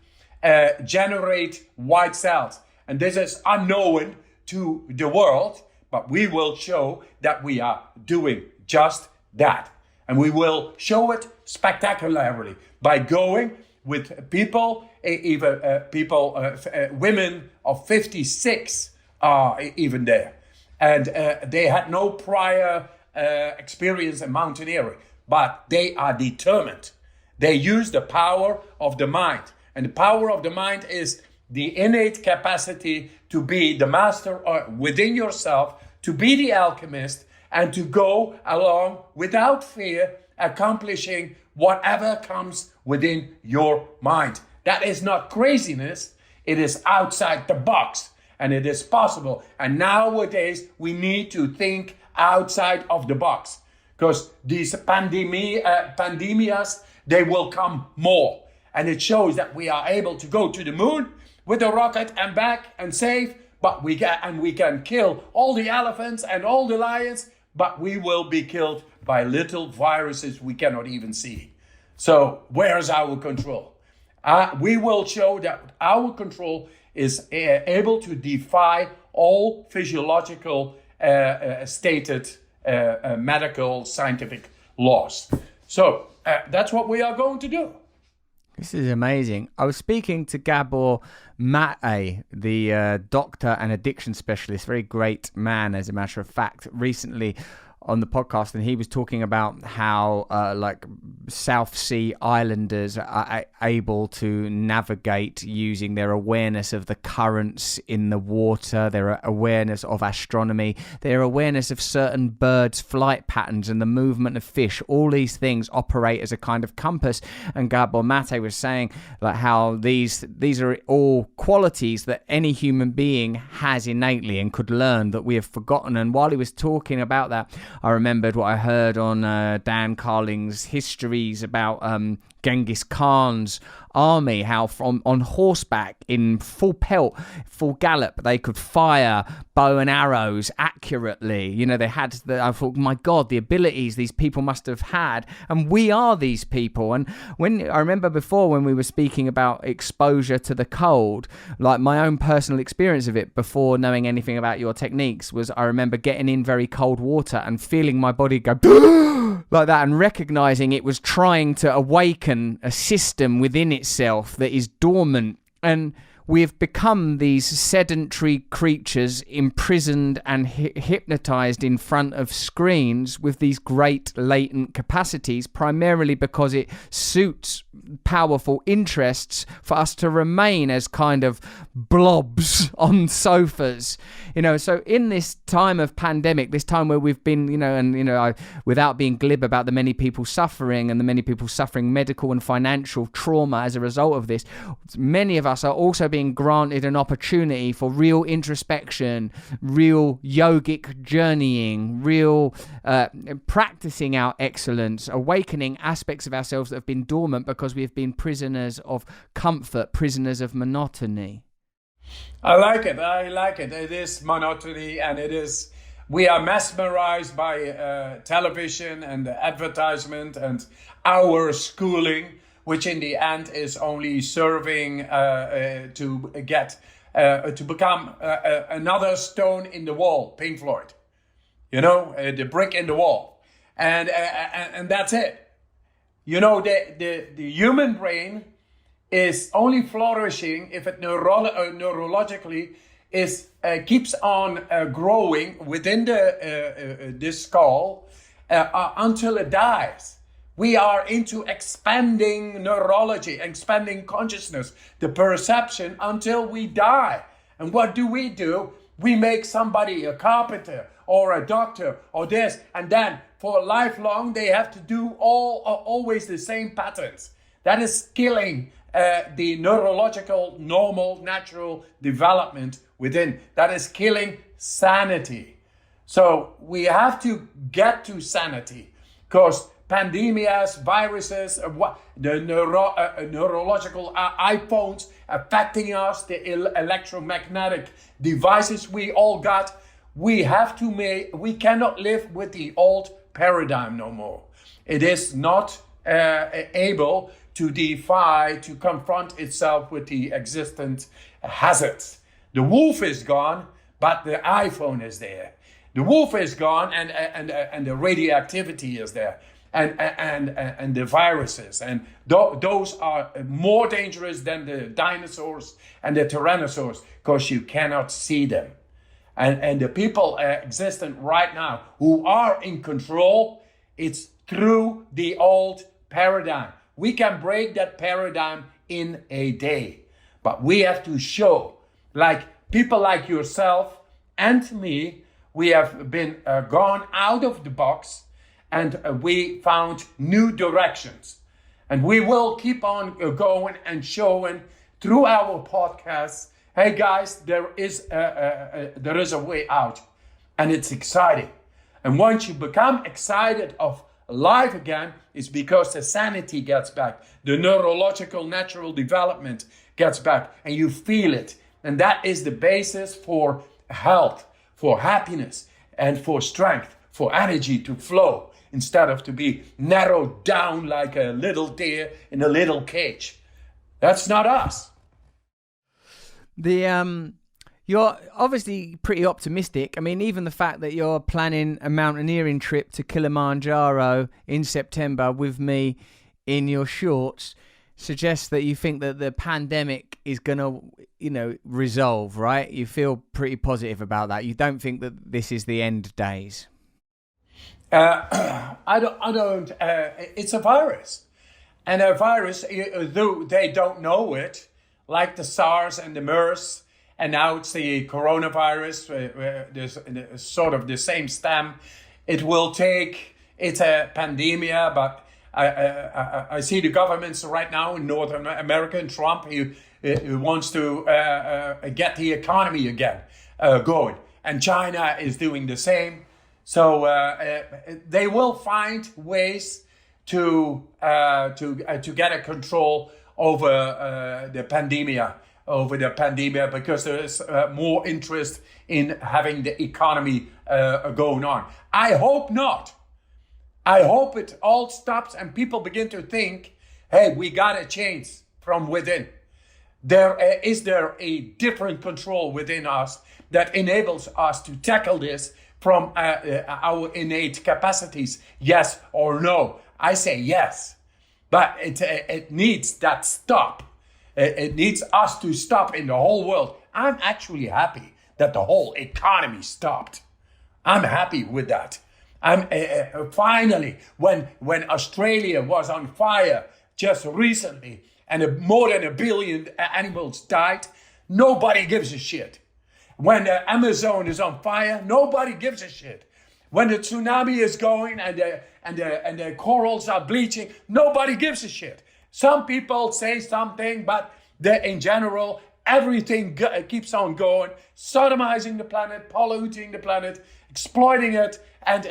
Speaker 2: generate white cells. And this is unknown to the world, but we will show that we are doing just that. And we will show it spectacularly by going with people, even women of 56 are even there. And they had no prior experience in mountaineering, but they are determined. They use the power of the mind. And the power of the mind is the innate capacity to be the master within yourself, to be the alchemist, and to go along without fear, accomplishing whatever comes within your mind. That is not craziness. It is outside the box, and it is possible. And nowadays, we need to think outside of the box, because these pandemias, they will come more. And it shows that we are able to go to the moon with a rocket and back and safe, but we can kill all the elephants and all the lions, but we will be killed by little viruses we cannot even see. So where's our control? We will show that our control is able to defy all physiological stated medical scientific laws. So that's what we are going to do.
Speaker 1: This is amazing. I was speaking to Gabor Mate, the doctor and addiction specialist, very great man, as a matter of fact, recently on the podcast, and he was talking about how like South Sea islanders are able to navigate using their awareness of the currents in the water, their awareness of astronomy, their awareness of certain birds' flight patterns and the movement of fish. All these things operate as a kind of compass. And Gabor Mate was saying like how these are all qualities that any human being has innately and could learn that we have forgotten. And while he was talking about that, I remembered what I heard on Dan Carling's histories about Genghis Khan's army, how on horseback in full pelt, full gallop, they could fire bow and arrows accurately. You know, they had I thought, my God, the abilities these people must have had, and we are these people. And when I remember before when we were speaking about exposure to the cold, like my own personal experience of it before knowing anything about your techniques was, I remember getting in very cold water and feeling my body go like that, and recognizing it was trying to awaken a system within itself that is dormant. And we have become these sedentary creatures imprisoned and hypnotized in front of screens with these great latent capacities, primarily because it suits powerful interests for us to remain as kind of blobs on sofas. You know, so in this time of pandemic, this time where we've been, without being glib about the many people suffering and the many people suffering medical and financial trauma as a result of this, many of us are also being granted an opportunity for real introspection, real yogic journeying, real practicing our excellence, awakening aspects of ourselves that have been dormant because we have been prisoners of comfort, prisoners of monotony.
Speaker 2: I like it. It is monotony, and we are mesmerized by television and advertisement and our schooling, which in the end is only serving to become another stone in the wall, Pink Floyd. The brick in the wall. And that's it. The human brain is only flourishing if it neurologically keeps on growing within this skull until it dies. We are into expanding neurology, expanding consciousness, the perception until we die. And what do? We make somebody a carpenter or a doctor or this, and then for lifelong they have to do always the same patterns. That is killing the neurological, normal, natural development within. That is killing sanity. So we have to get to sanity, because pandemias, viruses, the neurological iPhones affecting us, the electromagnetic devices we all got, we cannot live with the old paradigm no more. It is not able to confront itself with the existent hazards. The wolf is gone, but the iPhone is there. The wolf is gone, and the radioactivity is there, and the viruses, and those are more dangerous than the dinosaurs and the tyrannosaurs, because you cannot see them. And the people existent right now who are in control, it's through the old paradigm. We can break that paradigm in a day, but we have to show, like people like yourself and me, we have been gone out of the box, and we found new directions. And we will keep on going and showing through our podcasts, hey guys, there is a way out. And it's exciting. And once you become excited of life again, it's because the sanity gets back. The neurological natural development gets back. And you feel it. And that is the basis for health, for happiness, and for strength, for energy to flow, instead of to be narrowed down like a little deer in a little cage. That's not us.
Speaker 1: You're obviously pretty optimistic. I mean, even the fact that you're planning a mountaineering trip to Kilimanjaro in September with me in your shorts suggests that you think that the pandemic is going to, resolve, right? You feel pretty positive about that. You don't think that this is the end days.
Speaker 2: I don't. It's a virus, and a virus, though they don't know it, like the SARS and the MERS, and now it's the coronavirus. There's sort of the same stem. It's a pandemia, but I see the governments right now in North America, and Trump, he wants to get the economy again going, and China is doing the same. So they will find ways to get a control over the pandemia, because there is more interest in having the economy going on. I hope not. I hope it all stops and people begin to think, hey, we got to change from within. Is there a different control within us that enables us to tackle this from our innate capacities, yes or no? I say yes, but it needs that stop. It needs us to stop in the whole world. I'm actually happy that the whole economy stopped. I'm happy with that. I'm finally, when Australia was on fire just recently and more than 1 billion animals died, nobody gives a shit. When the Amazon is on fire, nobody gives a shit. When the tsunami is going and the corals are bleaching, nobody gives a shit. Some people say something, but in general, everything keeps on going, sodomizing the planet, polluting the planet, exploiting it, and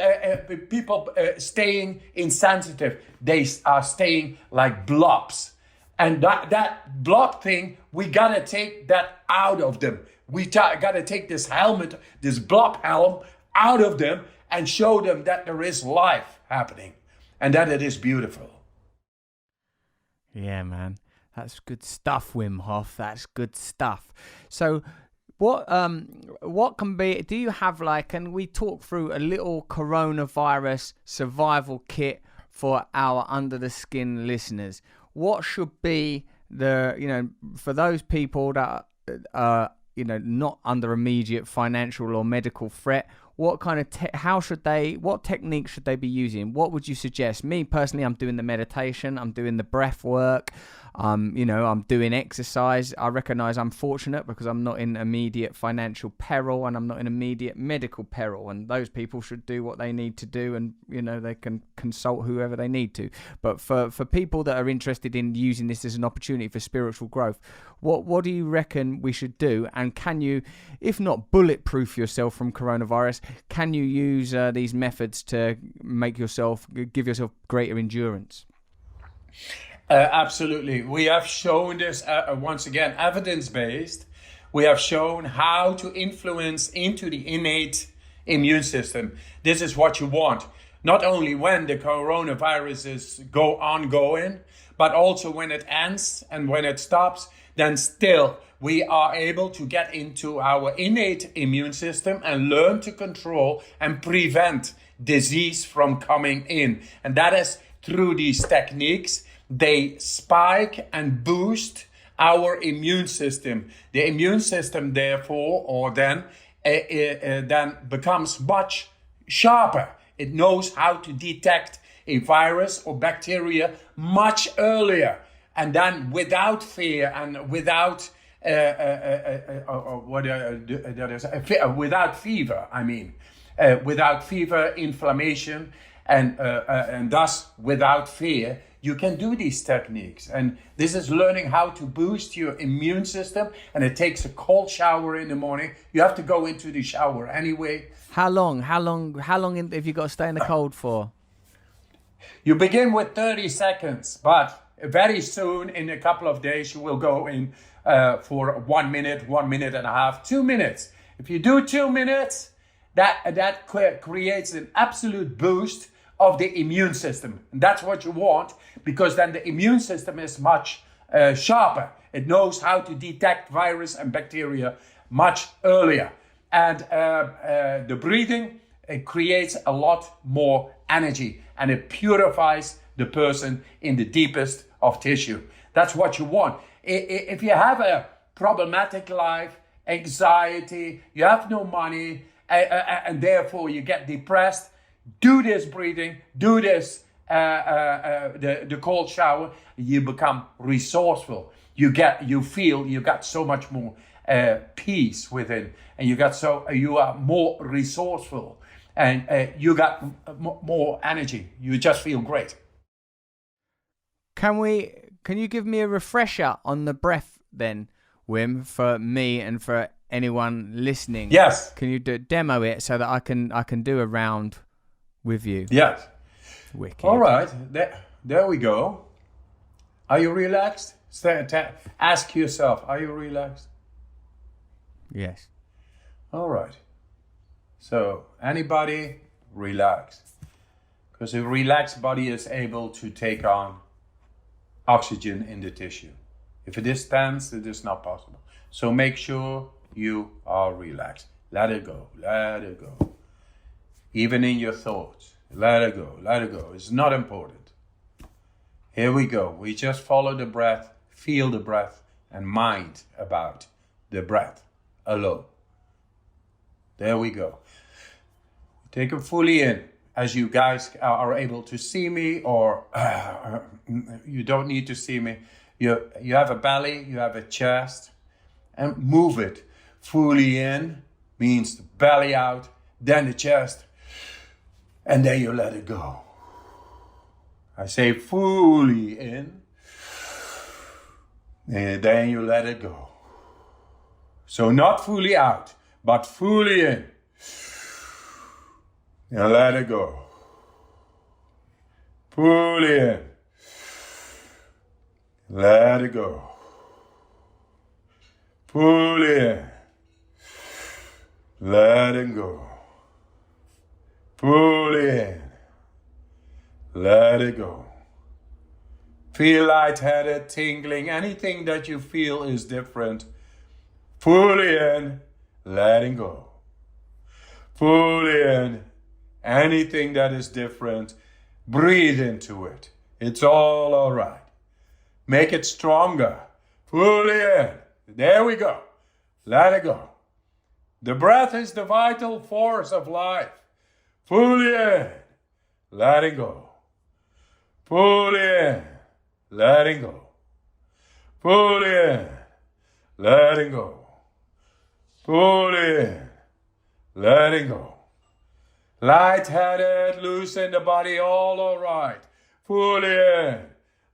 Speaker 2: people staying insensitive. They are staying like blobs. And that blob thing, we gotta take that out of them. We gotta take this helmet, this blob helm out of them and show them that there is life happening and that it is beautiful.
Speaker 1: Yeah, man. That's good stuff, Wim Hof. That's good stuff. So what can be, do you have can we talk through a little coronavirus survival kit for our Under the Skin listeners? What should be for those people that are, not under immediate financial or medical threat, what kind of what techniques should they be using? What would you suggest? Me personally, I'm doing the meditation, I'm doing the breath work, I'm doing exercise. I recognize I'm fortunate because I'm not in immediate financial peril and I'm not in immediate medical peril, and those people should do what they need to do, and they can consult whoever they need to. But for people that are interested in using this as an opportunity for spiritual growth, what do you reckon we should do? And can you, if not bulletproof yourself from coronavirus, can you use these methods to give yourself greater endurance?
Speaker 2: Absolutely. We have shown this, once again, evidence-based. We have shown how to influence into the innate immune system. This is what you want. Not only when the coronavirus is ongoing, but also when it ends and when it stops, then still we are able to get into our innate immune system and learn to control and prevent disease from coming in. And that is through these techniques. They spike and boost our immune system. The immune system, therefore, then becomes much sharper. It knows how to detect a virus or bacteria much earlier, and then without fear and without without fever. Without fever, inflammation, and thus without fear, you can do these techniques. And this is learning how to boost your immune system. And it takes a cold shower in the morning. You have to go into the shower anyway.
Speaker 1: How long have you got to stay in the cold for?
Speaker 2: You begin with 30 seconds, but very soon, in a couple of days, you will go in for 1 minute, 1 minute and a half, 2 minutes. If you do 2 minutes, that creates an absolute boost of the immune system. And that's what you want, because then the immune system is much sharper. It knows how to detect virus and bacteria much earlier. And the breathing, it creates a lot more energy, and it purifies the person in the deepest of tissue. That's what you want. If you have a problematic life, anxiety, you have no money, and therefore you get depressed, do this breathing, do this the cold shower. You become resourceful. You feel you got so much more peace within, and you are more resourceful, and you got more energy. You just feel great.
Speaker 1: Can you give me a refresher on the breath then, Wim, for me and for anyone listening?
Speaker 2: Yes.
Speaker 1: Can you demo it so that I can do a round with you?
Speaker 2: Yes.
Speaker 1: Wicked.
Speaker 2: All right. There we go. Are you relaxed? Ask yourself, are you relaxed?
Speaker 1: Yes.
Speaker 2: All right. So anybody, relax. Because a relaxed body is able to take on oxygen in the tissue. If it is tense, it is not possible. So make sure you are relaxed. Let it go. Let it go. Even in your thoughts, let it go. Let it go. It's not important. Here we go. We just follow the breath, feel the breath, and mind about the breath alone. There we go. Take it fully in. As you guys are able to see me, or you don't need to see me. You have a belly, you have a chest, and move it. Fully in means the belly out, then the chest, and then you let it go. I say fully in, and then you let it go. So not fully out, but fully in. And let it go. Fully in. Let it go. Fully in. Let it go. Fully in. Let it go. Feel lightheaded, tingling, anything that you feel is different. Fully in. Letting go. Fully in. Anything that is different, breathe into it. It's all right. Make it stronger. Fully in. There we go. Let it go. The breath is the vital force of life. Fully in. Letting go. Fully in. Letting go. Fully in. Letting go. Fully in. Letting go. Lightheaded, loose in the body, all right. Fully in,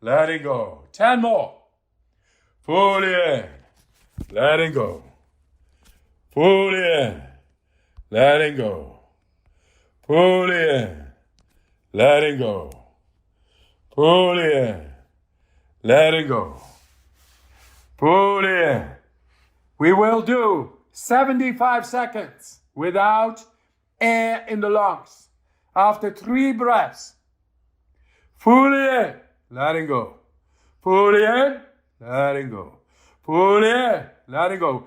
Speaker 2: letting go. 10 more. Fully in, letting go. Fully in, letting go. Fully in, letting go. Fully in, letting go. Fully in. We will do 75 seconds without air in the lungs. After 3 breaths. Fully in, letting go. Fully in, letting go. Fully in, letting go.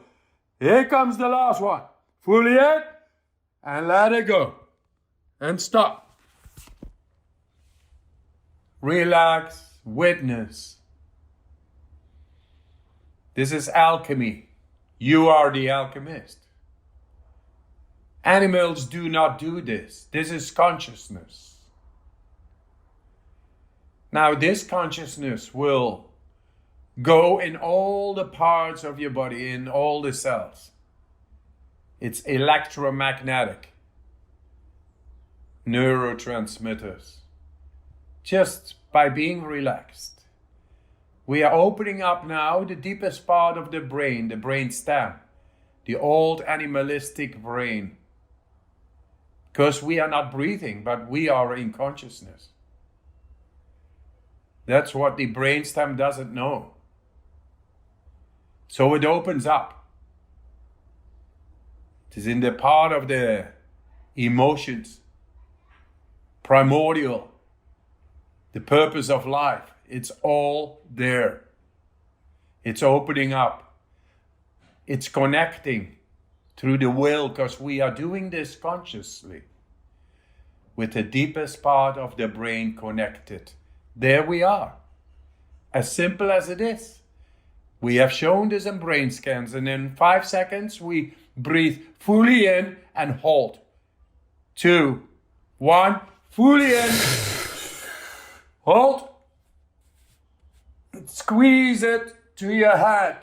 Speaker 2: Here comes the last one. Fully in, and let it go. And stop. Relax, witness. This is alchemy. You are the alchemist. Animals do not do this. This is consciousness. Now, this consciousness will go in all the parts of your body, in all the cells. It's electromagnetic. Neurotransmitters. Just by being relaxed. We are opening up now the deepest part of the brain stem, the old animalistic brain. Because we are not breathing, but we are in consciousness. That's what the brainstem doesn't know. So it opens up. It is in the part of the emotions, primordial, the purpose of life. It's all there. It's opening up. It's connecting through the will, because we are doing this consciously with the deepest part of the brain connected. There we are. As simple as it is. We have shown this in brain scans, and in 5 seconds we breathe fully in and hold. 2, 1, fully in, hold, squeeze it to your head.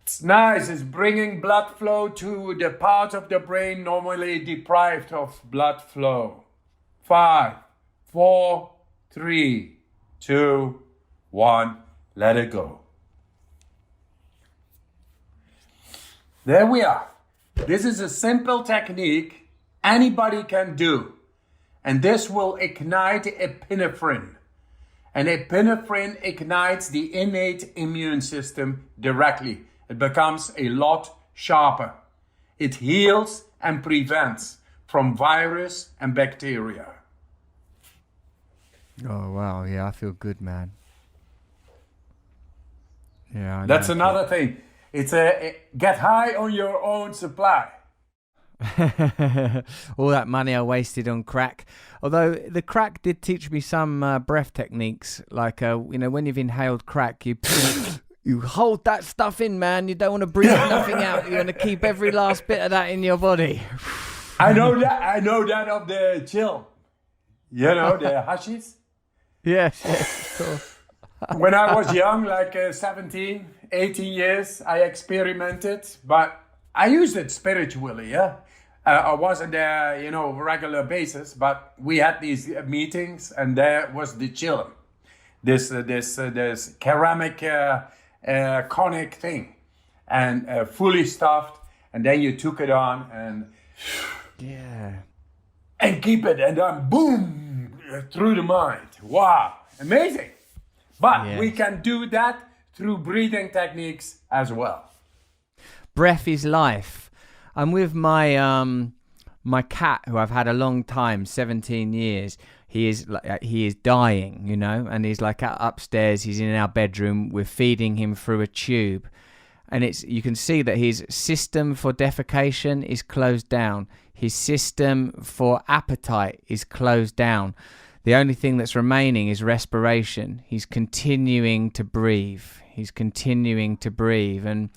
Speaker 2: It's nice, it's bringing blood flow to the part of the brain normally deprived of blood flow. 5, 4, 3, 2, 1, let it go. There we are. This is a simple technique anybody can do. And this will ignite epinephrine. And epinephrine ignites the innate immune system directly. It becomes a lot sharper. It heals and prevents from virus and bacteria.
Speaker 1: Oh, wow. Yeah, I feel good, man. Yeah,
Speaker 2: that's another thing. It's get high on your own supply.
Speaker 1: All that money I wasted on crack. Although the crack did teach me some breath techniques. Like, when you've inhaled crack, you hold that stuff in, man. You don't want to breathe nothing out. You want to keep every last bit of that in your body.
Speaker 2: I know that of the chill. You know, the hashish.
Speaker 1: Yes, of course.
Speaker 2: When I was young, like 17, 18 years, I experimented, but I used it spiritually, yeah. I wasn't there, regular basis, but we had these meetings, and there was the chillum, this ceramic conic thing, and fully stuffed, and then you took it on and and keep it, and then boom, through the mind. Wow, amazing. But we can do that through breathing techniques as well.
Speaker 1: Breath is life. I'm with my my cat, who I've had a long time, 17 years. He is dying, and he's like upstairs. He's in our bedroom. We're feeding him through a tube, and you can see that his system for defecation is closed down. His system for appetite is closed down. The only thing that's remaining is respiration. He's continuing to breathe. And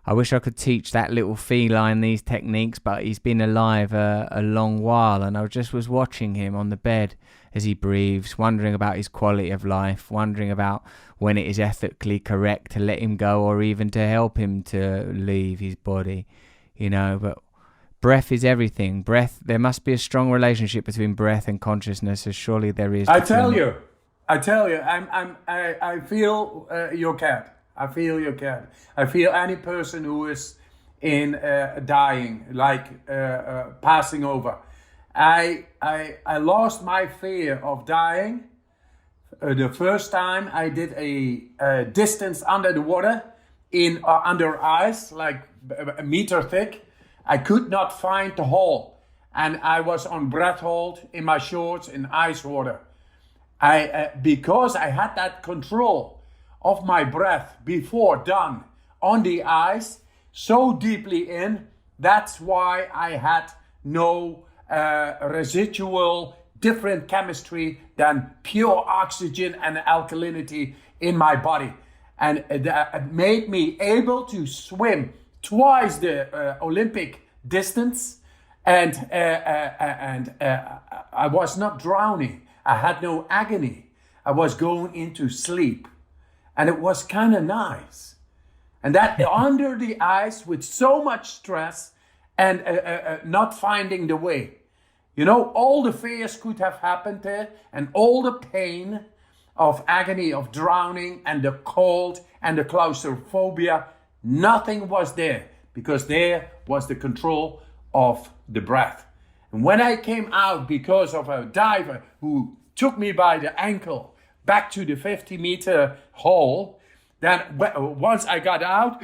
Speaker 1: I wish I could teach that little feline these techniques, but he's been alive a long while, and I just was watching him on the bed as he breathes, wondering about his quality of life, wondering about when it is ethically correct to let him go or even to help him to leave his body, but breath is everything. There must be a strong relationship between breath and consciousness, as surely there is.
Speaker 2: I tell you, I feel your cat. I feel your cat. I feel any person who is in dying, like passing over. I lost my fear of dying the first time I did a distance under the water under ice, like a meter thick. I could not find the hole, and I was on breath hold in my shorts in ice water. Because I had that control of my breath before done on the ice, so deeply in, that's why I had no residual different chemistry than pure oxygen and alkalinity in my body. And it made me able to swim twice the Olympic distance, and I was not drowning. I had no agony. I was going into sleep, and it was kind of nice. And that under the ice with so much stress and not finding the way. You know, all the fears could have happened there, and all the pain of agony, of drowning, and the cold, and the claustrophobia, nothing was there, because there was the control of the breath. And when I came out because of a diver who took me by the ankle back to the 50-meter hole, then once I got out,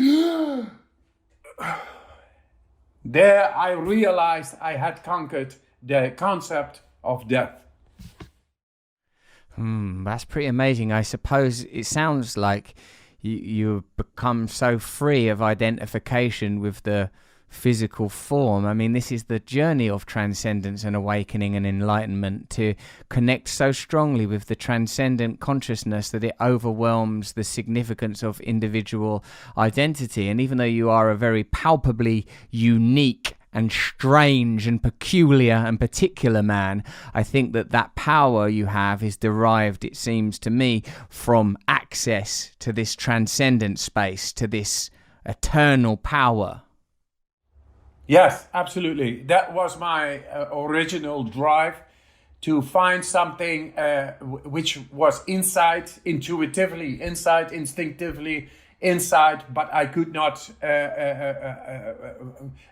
Speaker 2: there I realized I had conquered the concept of death.
Speaker 1: That's pretty amazing. I suppose it sounds like you've become so free of identification with the physical form. I mean, this is the journey of transcendence and awakening and enlightenment, to connect so strongly with the transcendent consciousness that it overwhelms the significance of individual identity. And even though you are a very palpably unique and strange and peculiar and particular man, I think that power you have is derived, it seems to me, from access to this transcendent space, to this eternal power.
Speaker 2: Yes, absolutely. That was my original drive, to find something which was inside, intuitively, inside, instinctively, inside, but I could not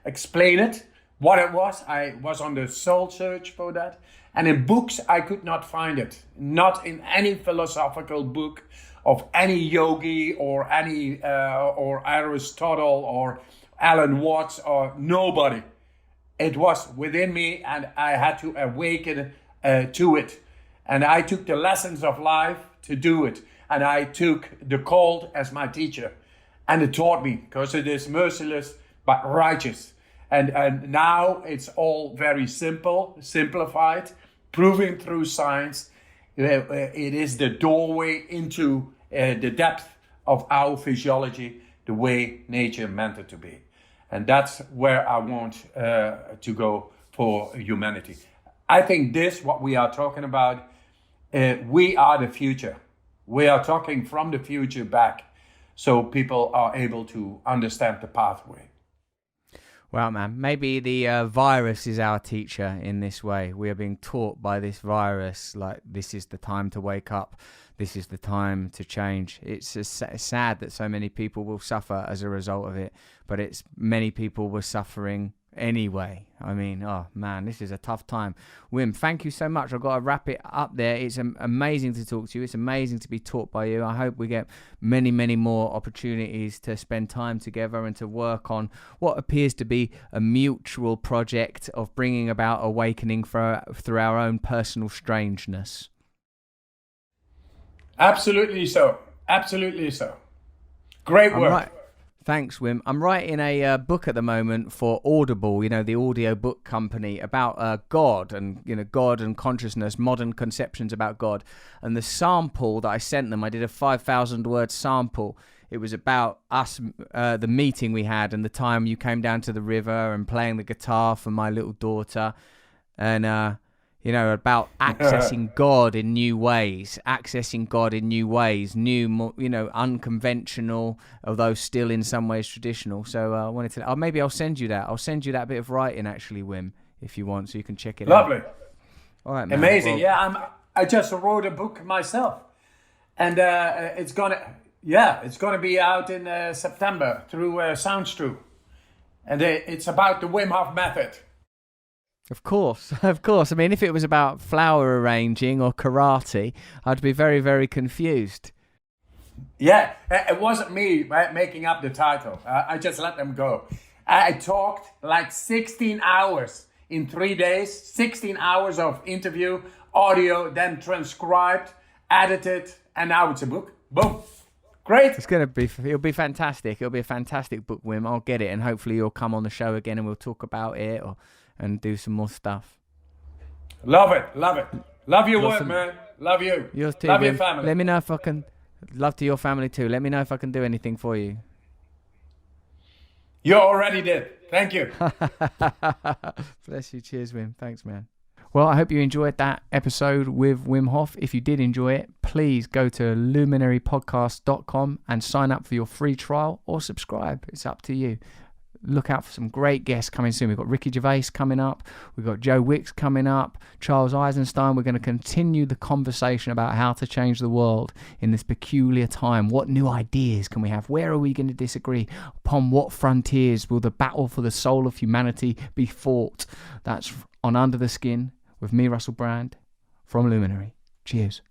Speaker 2: explain it, what it was. I was on the soul search for that. And in books, I could not find it. Not in any philosophical book of any yogi or any or Aristotle or Alan Watts or nobody. It was within me, and I had to awaken to it. And I took the lessons of life to do it. And I took the cold as my teacher. And it taught me, because it is merciless but righteous. And now it's all very simple, simplified, proven through science. It is the doorway into the depth of our physiology, the way nature meant it to be. And that's where I want to go for humanity. I think this, what we are talking about, we are the future. We are talking from the future back, so people are able to understand the pathway.
Speaker 1: Well, man, maybe the virus is our teacher in this way. We are being taught by this virus, like, this is the time to wake up. This is the time to change. It's sad that so many people will suffer as a result of it, but it's many people were suffering anyway. I mean, oh man, this is a tough time. Wim, thank you so much. I've got to wrap it up there. It's amazing to talk to you. It's amazing to be taught by you. I hope we get many, many more opportunities to spend time together and to work on what appears to be a mutual project of bringing about awakening through our own personal strangeness.
Speaker 2: Absolutely so. Absolutely so. Great work.
Speaker 1: Right. Thanks, Wim. I'm writing a book at the moment for Audible, the audio book company, about God and, God and consciousness, modern conceptions about God. And the sample that I sent them, I did a 5,000 word sample. It was about us, the meeting we had, and the time you came down to the river and playing the guitar for my little daughter. And, about accessing God in new ways, new, unconventional, although still in some ways traditional. So I wanted to, maybe I'll send you that. I'll send you that bit of writing, actually, Wim, if you want, so you can check it out.
Speaker 2: Lovely.
Speaker 1: All right, man.
Speaker 2: Amazing.
Speaker 1: Well,
Speaker 2: yeah, I just wrote a book myself, and it's gonna be out in September through Soundstrew, and it's about the Wim Hof method.
Speaker 1: Of course. I mean, if it was about flower arranging or karate, I'd be very, very confused.
Speaker 2: Yeah, it wasn't me making up the title. I just let them go. I talked like 16 hours in 3 days, 16 hours of interview, audio, then transcribed, edited, and now it's a book. Boom. Great.
Speaker 1: It'll be fantastic. It'll be a fantastic book, Wim. I'll get it, and hopefully you'll come on the show again and we'll talk about it and do some more stuff.
Speaker 2: Love it. Love your work, man. Love you.
Speaker 1: Yours too,
Speaker 2: Love
Speaker 1: Wim.
Speaker 2: your family.
Speaker 1: Let me know if I can. Love to your family too. Let me know if I can do anything for you.
Speaker 2: You already did. Thank you.
Speaker 1: Bless you. Cheers, Wim. Thanks, man. Well, I hope you enjoyed that episode with Wim Hof. If you did enjoy it, please go to luminarypodcast.com and sign up for your free trial or subscribe. It's up to you. look out for some great guests coming soon. We've got Ricky Gervais coming up. We've got Joe Wicks coming up. Charles Eisenstein. We're going to continue the conversation about how to change the world in this peculiar time. What new ideas can we have? Where are we going to disagree? Upon what frontiers will the battle for the soul of humanity be fought? That's on Under the Skin with me, Russell Brand, from Luminary. Cheers.